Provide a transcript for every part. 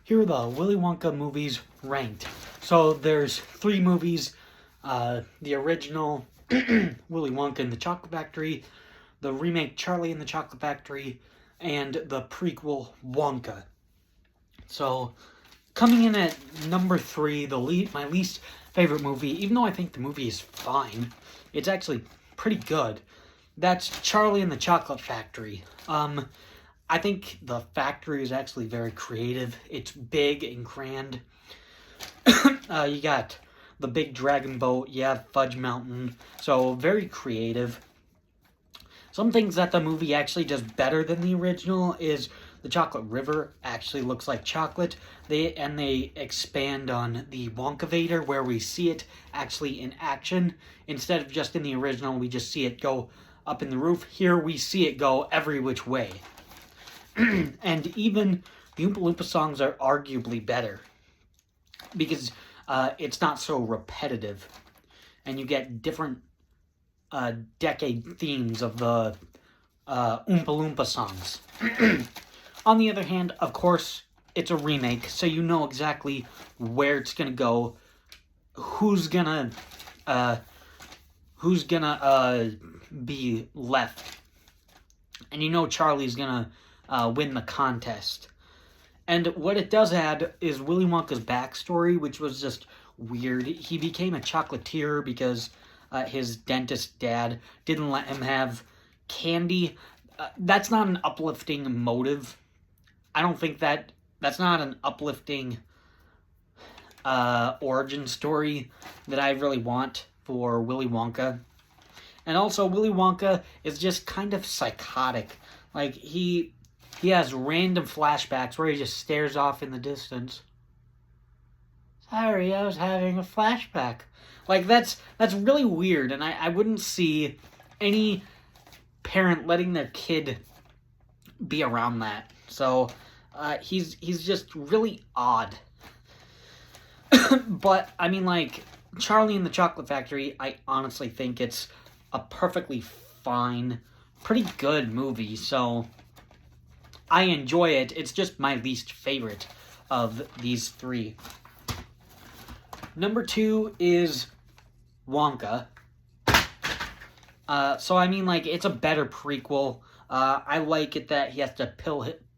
here are the Willy Wonka movies ranked. So there's 3 movies, the original Willy Wonka and the Chocolate Factory, the remake Charlie and the Chocolate Factory, and the prequel Wonka. So coming in at number 3, my least favorite movie, even though I think the movie is fine, it's actually pretty good. That's Charlie and the Chocolate Factory. I think the factory is actually very creative. It's big and grand. You got the big dragon boat. You have Fudge Mountain. So very creative. Some things that the movie actually does better than the original is the Chocolate River actually looks like chocolate. They expand on the Wonkavator where we see it actually in action. Instead of just in the original, we just see it go up in the roof. Here we see it go every which way. And even the Oompa Loompa songs are arguably better because it's not so repetitive, and you get different decade themes of the Oompa Loompa songs. On the other hand, of course, it's a remake, so you know exactly where it's gonna go, who's gonna be left, and you know Charlie's gonna win the contest. And what it does add is Willy Wonka's backstory, which was just weird. He became a chocolatier because his dentist dad didn't let him have candy. That's not an uplifting motive. I don't think that's not an uplifting origin story that I really want for Willy Wonka. And also, Willy Wonka is just kind of psychotic. Like, he has random flashbacks where he just stares off in the distance. Sorry, I was having a flashback. Like, that's really weird, and I wouldn't see any parent letting their kid be around that. So, he's just really odd. But, I mean, like, Charlie and the Chocolate Factory, I honestly think it's a perfectly fine, pretty good movie, so I enjoy it. It's just my least favorite of these 3. Number 2 is Wonka. So, I mean, like, it's a better prequel. I like it that he has to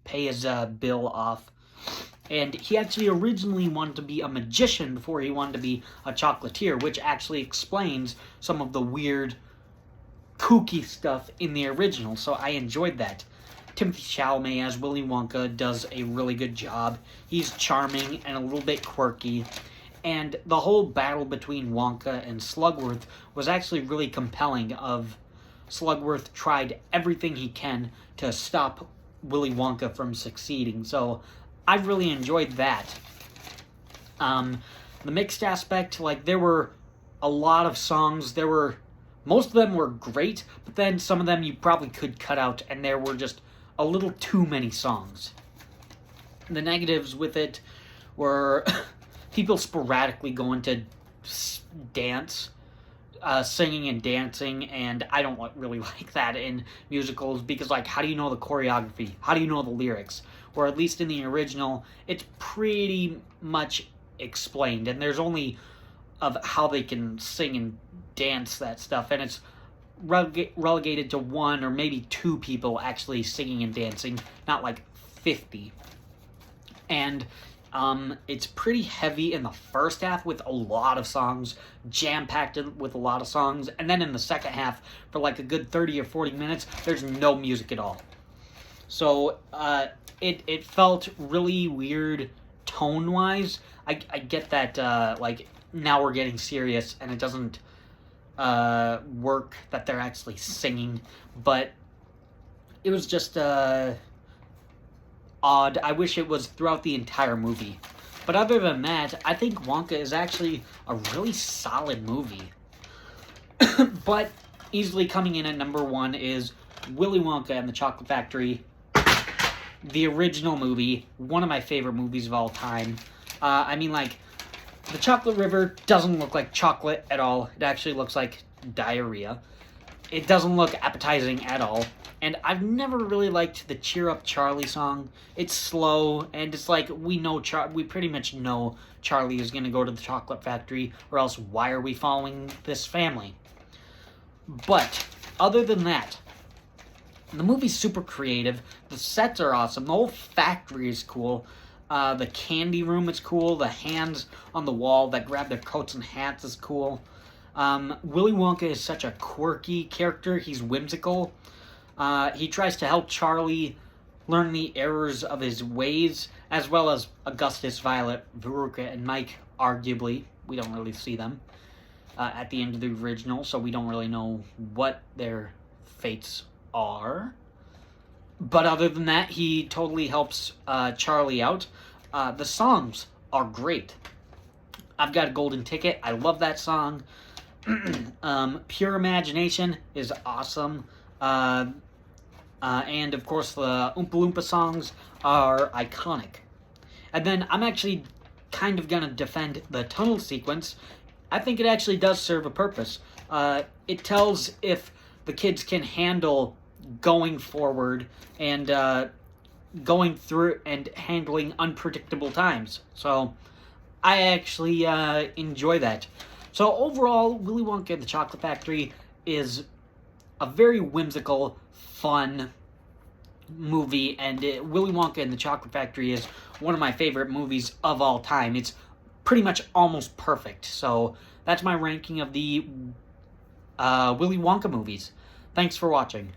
pay his bill off. And he actually originally wanted to be a magician before he wanted to be a chocolatier, which actually explains some of the weird, kooky stuff in the original. So I enjoyed that. Timothy Chalamet as Willy Wonka does a really good job. He's charming and a little bit quirky. And the whole battle between Wonka and Slugworth was actually really compelling. Slugworth tried everything he can to stop Willy Wonka from succeeding. So I really enjoyed that. The mixed aspect, like, there were a lot of songs. Most of them were great, but then some of them you probably could cut out, and there were just a little too many songs. The negatives with it were people sporadically going to dance, singing and dancing, and I don't really like that in musicals because, like, how do you know the choreography? How do you know the lyrics? Or at least in the original, it's pretty much explained, and there's only of how they can sing and dance that stuff, and it's relegated to 1 or maybe 2 people actually singing and dancing, not like 50. And it's pretty heavy in the first half with a lot of songs, jam-packed with a lot of songs, and then in the second half, for like a good 30 or 40 minutes, there's no music at all. So, it felt really weird tone-wise. I get that, like, now we're getting serious, and it doesn't work that they're actually singing, but it was just odd. I wish it was throughout the entire movie. But other than that, I think Wonka is actually a really solid movie. But easily coming in at number 1 is Willy Wonka and the Chocolate Factory, the original movie, one of my favorite movies of all time. I mean, like, the Chocolate River doesn't look like chocolate at all. It actually looks like diarrhea. it doesn't look appetizing at all. And I've never really liked the Cheer Up Charlie song. It's slow, and it's like, we pretty much know Charlie is going to go to the chocolate factory, or else why are we following this family? But, other than that, the movie's super creative. The sets are awesome. The whole factory is cool. The candy room is cool. The hands on the wall that grab their coats and hats is cool. Willy Wonka is such a quirky character. He's whimsical. He tries to help Charlie learn the errors of his ways, as well as Augustus, Violet, Veruca, and Mike, arguably. We don't really see them at the end of the original, so we don't really know what their fates are. But other than that, he totally helps Charlie out. The songs are great. I've Got a Golden Ticket. I love that song. Pure Imagination is awesome. And of course, the Oompa Loompa songs are iconic. And then I'm actually kind of going to defend the tunnel sequence. I think it actually does serve a purpose. It tells if the kids can handle going forward and going through and handling unpredictable times. So I actually enjoy that. So overall, Willy Wonka and the Chocolate Factory is a very whimsical, fun movie, and Willy Wonka and the Chocolate Factory is one of my favorite movies of all time. It's pretty much almost perfect. So that's my ranking of the Willy Wonka movies. Thanks for watching.